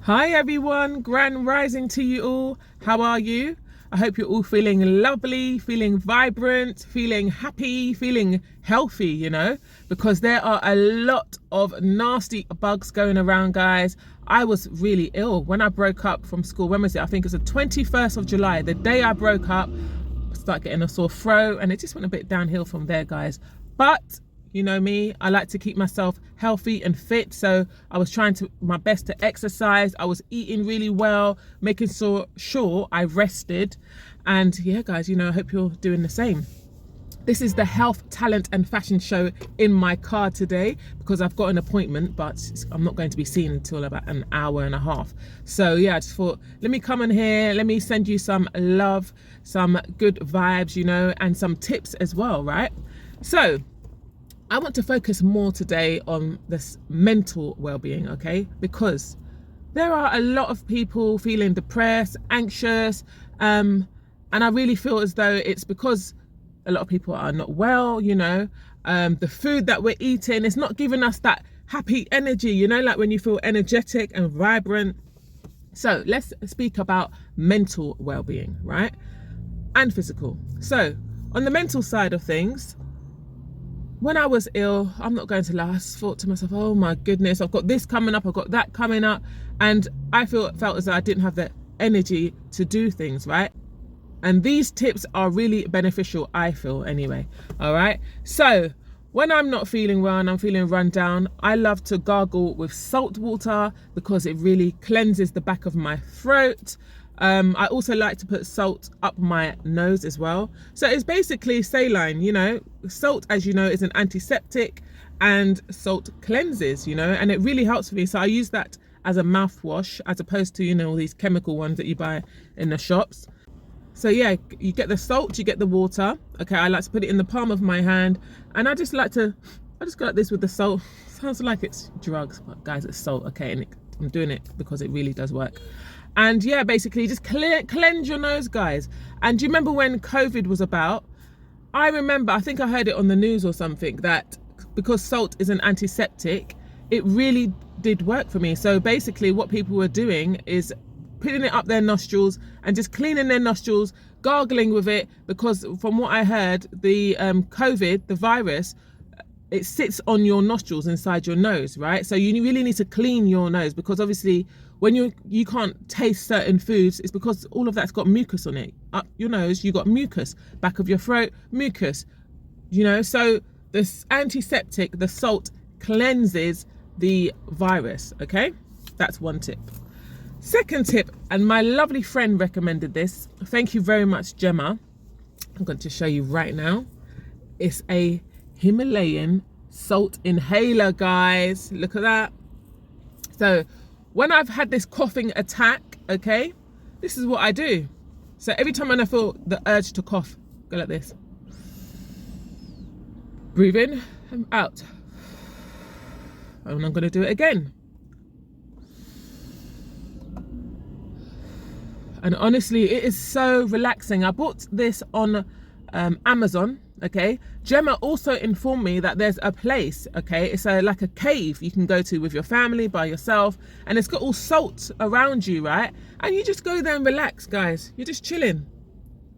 Hi everyone, grand rising to you all. How are you? I hope you're all feeling lovely, feeling vibrant, feeling happy, feeling healthy, because there are a lot of nasty bugs going around, guys. I was really ill when I broke up from school. When was it? I think it was the 21st of July. The day I broke up, I started getting a sore throat and it just went a bit downhill from there, guys. But you know me, I like to keep myself healthy and fit. So I was trying my best to exercise. I was eating really well, making sure I rested. And yeah, guys, I hope you're doing the same. This is the health, talent and fashion show in my car today because I've got an appointment, but I'm not going to be seen until about an hour and a half. So yeah, I just thought, let me come in here. Let me send you some love, some good vibes, and some tips as well, right? So I want to focus more today on this mental well-being, okay? Because there are a lot of people feeling depressed, anxious, and I really feel as though it's because a lot of people are not well, the food that we're eating is not giving us that happy energy, like when you feel energetic and vibrant. So let's speak about mental well-being, right? And physical. So on the mental side of things, when I was ill, I'm not going to lie, I thought to myself, oh my goodness, I've got this coming up, I've got that coming up. And I felt as though I didn't have the energy to do things, right? And these tips are really beneficial, I feel anyway, all right? So when I'm not feeling well and I'm feeling run down, I love to gargle with salt water because it really cleanses the back of my throat. I also like to put salt up my nose as well. So it's basically saline, salt, as you know, is an antiseptic and salt cleanses, and it really helps me. So I use that as a mouthwash as opposed to, all these chemical ones that you buy in the shops. So yeah, you get the salt, you get the water. Okay, I like to put it in the palm of my hand and I just go like this with the salt. Sounds like it's drugs, but guys, it's salt, okay? And I'm doing it because it really does work. And yeah, basically just cleanse your nose, guys. And do you remember when COVID was about? I think I heard it on the news or something that because salt is an antiseptic, it really did work for me. So basically what people were doing is putting it up their nostrils and just cleaning their nostrils, gargling with it, because from what I heard, the COVID, the virus, it sits on your nostrils inside your nose, right? So you really need to clean your nose because obviously when you can't taste certain foods, it's because all of that's got mucus on it. Up your nose, you got mucus. Back of your throat, mucus. So this antiseptic, the salt, cleanses the virus, okay? That's one tip. Second tip, and my lovely friend recommended this. Thank you very much, Gemma. I'm going to show you right now. It's a Himalayan salt inhaler, guys. Look at that. So when I've had this coughing attack, okay, this is what I do. So every time when I feel the urge to cough, go like this. Breathe in and out. And I'm going to do it again. And honestly, it is so relaxing. I bought this on Amazon, okay? Gemma also informed me that there's a place, okay? It's like a cave you can go to with your family, by yourself, and it's got all salt around you, right? And you just go there and relax, guys. You're just chilling.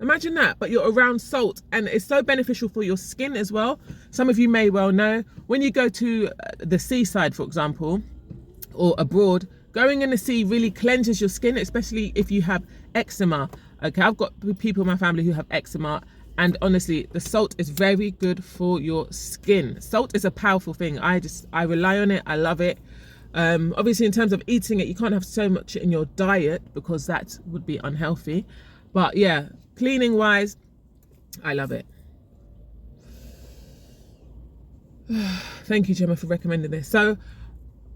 Imagine that, but you're around salt, and it's so beneficial for your skin as well. Some of you may well know, when you go to the seaside, for example, or abroad, going in the sea really cleanses your skin, especially if you have eczema. Okay, I've got people in my family who have eczema, and honestly, the salt is very good for your skin. Salt is a powerful thing. I rely on it. I love it. Obviously, in terms of eating it, you can't have so much in your diet because that would be unhealthy. But yeah, cleaning wise, I love it. Thank you, Gemma, for recommending this. So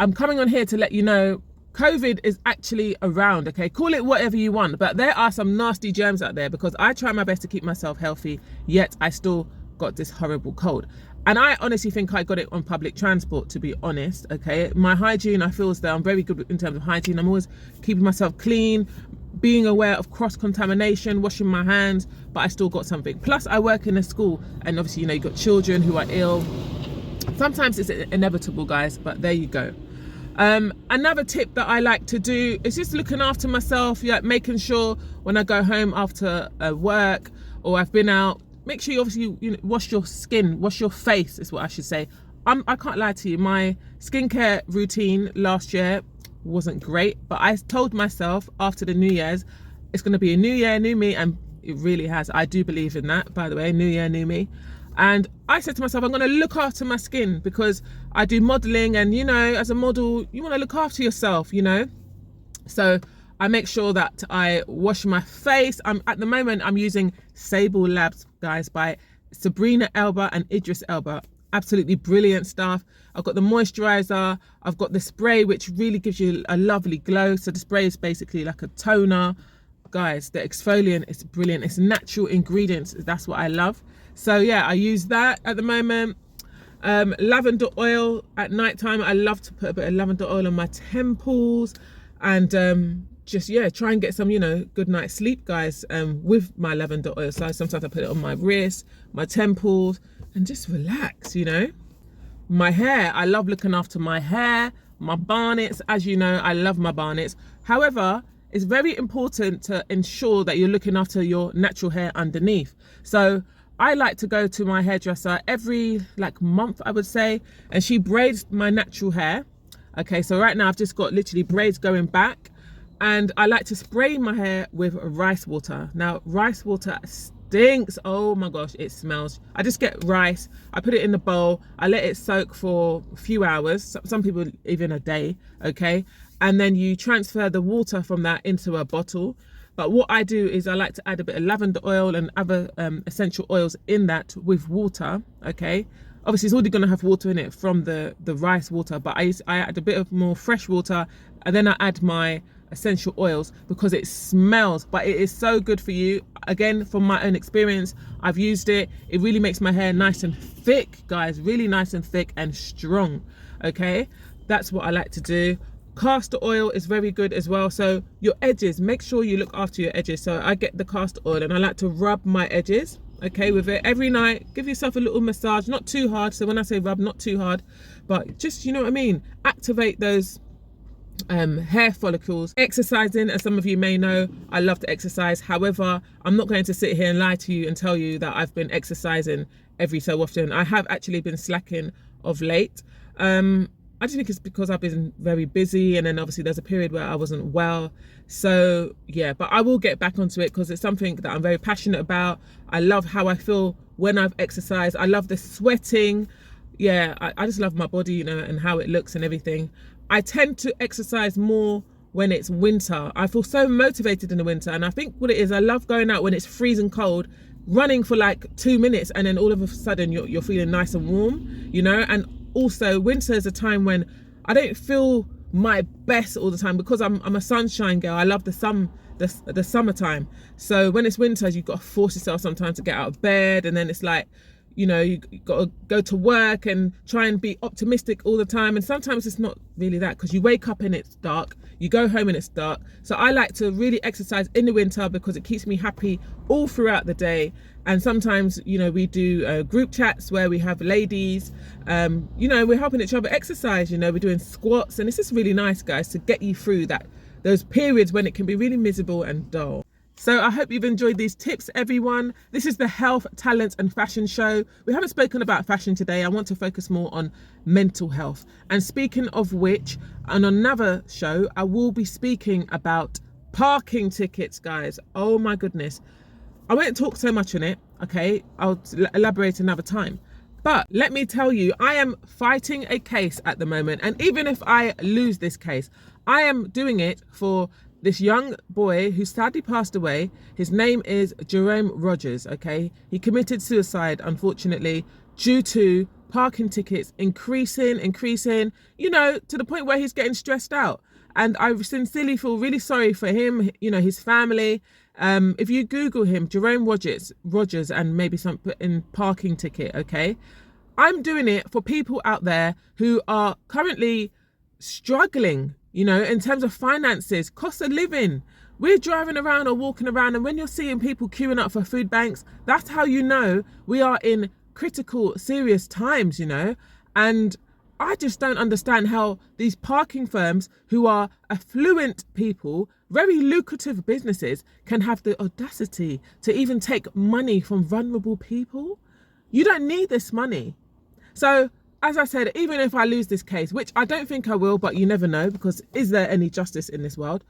I'm coming on here to let you know COVID is actually around, okay? Call it whatever you want, but there are some nasty germs out there because I try my best to keep myself healthy, yet I still got this horrible cold. And I honestly think I got it on public transport, to be honest, okay? My hygiene, I feel as though I'm very good in terms of hygiene. I'm always keeping myself clean, being aware of cross-contamination, washing my hands, but I still got something. Plus, I work in a school, and obviously, you've got children who are ill. Sometimes it's inevitable, guys, but there you go. Another tip that I like to do is just looking after myself, like making sure when I go home after work or I've been out, make sure you obviously wash your skin, wash your face is what I should say. I can't lie to you, my skincare routine last year wasn't great, but I told myself after the New Year's, it's going to be a new year, new me, and it really has. I do believe in that, by the way, new year, new me. And I said to myself, I'm going to look after my skin because I do modeling, and as a model, you want to look after yourself, So I make sure that I wash my face. At the moment, I'm using Sable Labs, guys, by Sabrina Elba and Idris Elba. Absolutely brilliant stuff. I've got the moisturizer. I've got the spray, which really gives you a lovely glow. So the spray is basically like a toner. Guys, the exfoliant is brilliant. It's natural ingredients. That's what I love. So yeah, I use that at the moment. Lavender oil at night time. I love to put a bit of lavender oil on my temples and just try and get some good night's sleep, guys, with my lavender oil. So sometimes I put it on my wrists, my temples, and just relax. My hair, I love looking after my hair, my barnets. As you know, I love my barnets. However, it's very important to ensure that you're looking after your natural hair underneath. So I like to go to my hairdresser every month, I would say, and she braids my natural hair. Okay, so right now I've just got literally braids going back, and I like to spray my hair with rice water. Now, rice water stinks. Oh my gosh, it smells. I just get rice, I put it in the bowl, I let it soak for a few hours, some people even a day, okay? And then you transfer the water from that into a bottle. But what I do is I like to add a bit of lavender oil and other essential oils in that with water, okay? Obviously, it's already going to have water in it from the rice water, but I add a bit of more fresh water, and then I add my essential oils because it smells, but it is so good for you. Again, from my own experience, I've used it. It really makes my hair nice and thick, guys, really nice and thick and strong, okay? That's what I like to do. Castor oil is very good as well. So your edges, make sure you look after your edges. So I get the castor oil and I like to rub my edges, okay, with it every night. Give yourself a little massage, not too hard. So when I say rub, not too hard, but just, you know what I mean, activate those hair follicles. Exercising, as some of you may know, I love to exercise. However, I'm not going to sit here and lie to you and tell you that I've been exercising every so often. I have actually been slacking of late. I just think it's because I've been very busy, and then obviously there's a period where I wasn't well. So yeah, but I will get back onto it because it's something that I'm very passionate about. I love how I feel when I've exercised. I love the sweating. Yeah, I just love my body, and how it looks and everything. I tend to exercise more when it's winter. I feel so motivated in the winter, and I think what it is, I love going out when it's freezing cold, running for 2 minutes, and then all of a sudden you're feeling nice and warm, and also winter is a time when I don't feel my best all the time because I'm a sunshine girl. I love the summertime. So when it's winter, you've got to force yourself sometimes to get out of bed, and then it's you got to go to work and try and be optimistic all the time, and sometimes it's not really that because you wake up and it's dark, you go home and it's dark. So I like to really exercise in the winter because it keeps me happy all throughout the day. And sometimes we do group chats where we have ladies, we're helping each other exercise, we're doing squats, and it's just really nice, guys, to get you through those periods when it can be really miserable and dull. So I hope you've enjoyed these tips, everyone. This is the Health, Talent and Fashion Show. We haven't spoken about fashion today. I want to focus more on mental health. And speaking of which, on another show, I will be speaking about parking tickets, guys. Oh my goodness. I won't talk so much on it, okay? I'll elaborate another time. But let me tell you, I am fighting a case at the moment. And even if I lose this case, I am doing it for this young boy who sadly passed away. His name is Jerome Rogers, okay? He committed suicide, unfortunately, due to parking tickets increasing, to the point where he's getting stressed out. And I sincerely feel really sorry for him, his family. If you Google him, Jerome Rogers, and maybe some put in parking ticket, okay? I'm doing it for people out there who are currently struggling, in terms of finances, cost of living. We're driving around or walking around, and when you're seeing people queuing up for food banks, that's how you know we are in critical, serious times, and I just don't understand how these parking firms, who are affluent people, very lucrative businesses, can have the audacity to even take money from vulnerable people. You don't need this money. So, as I said, even if I lose this case, which I don't think I will, but you never know, because is there any justice in this world?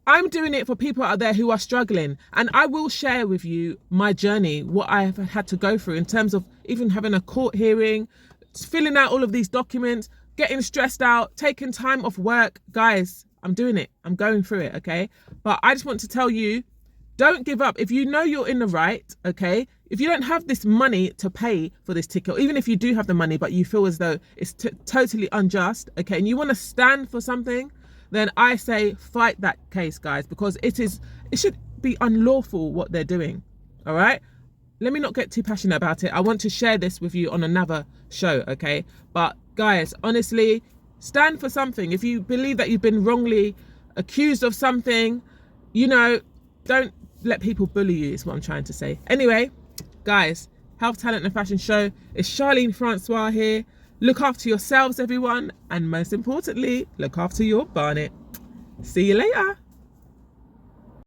I'm doing it for people out there who are struggling, and I will share with you my journey, what I have had to go through in terms of even having a court hearing, filling out all of these documents, getting stressed out, taking time off work. Guys, I'm doing it. I'm going through it, okay? But I just want to tell you, don't give up. If you know you're in the right, okay? If you don't have this money to pay for this ticket, or even if you do have the money, but you feel as though it's totally unjust, okay, and you want to stand for something, then I say fight that case, guys, because it should be unlawful what they're doing, all right? Let me not get too passionate about it. I want to share this with you on another show, okay? But guys, honestly, stand for something. If you believe that you've been wrongly accused of something, you know, don't let people bully you, is what I'm trying to say. Anyway, guys, Health, Talent and Fashion Show. It's Charlene Francois here. Look after yourselves, everyone. And most importantly, look after your barnet. See you later.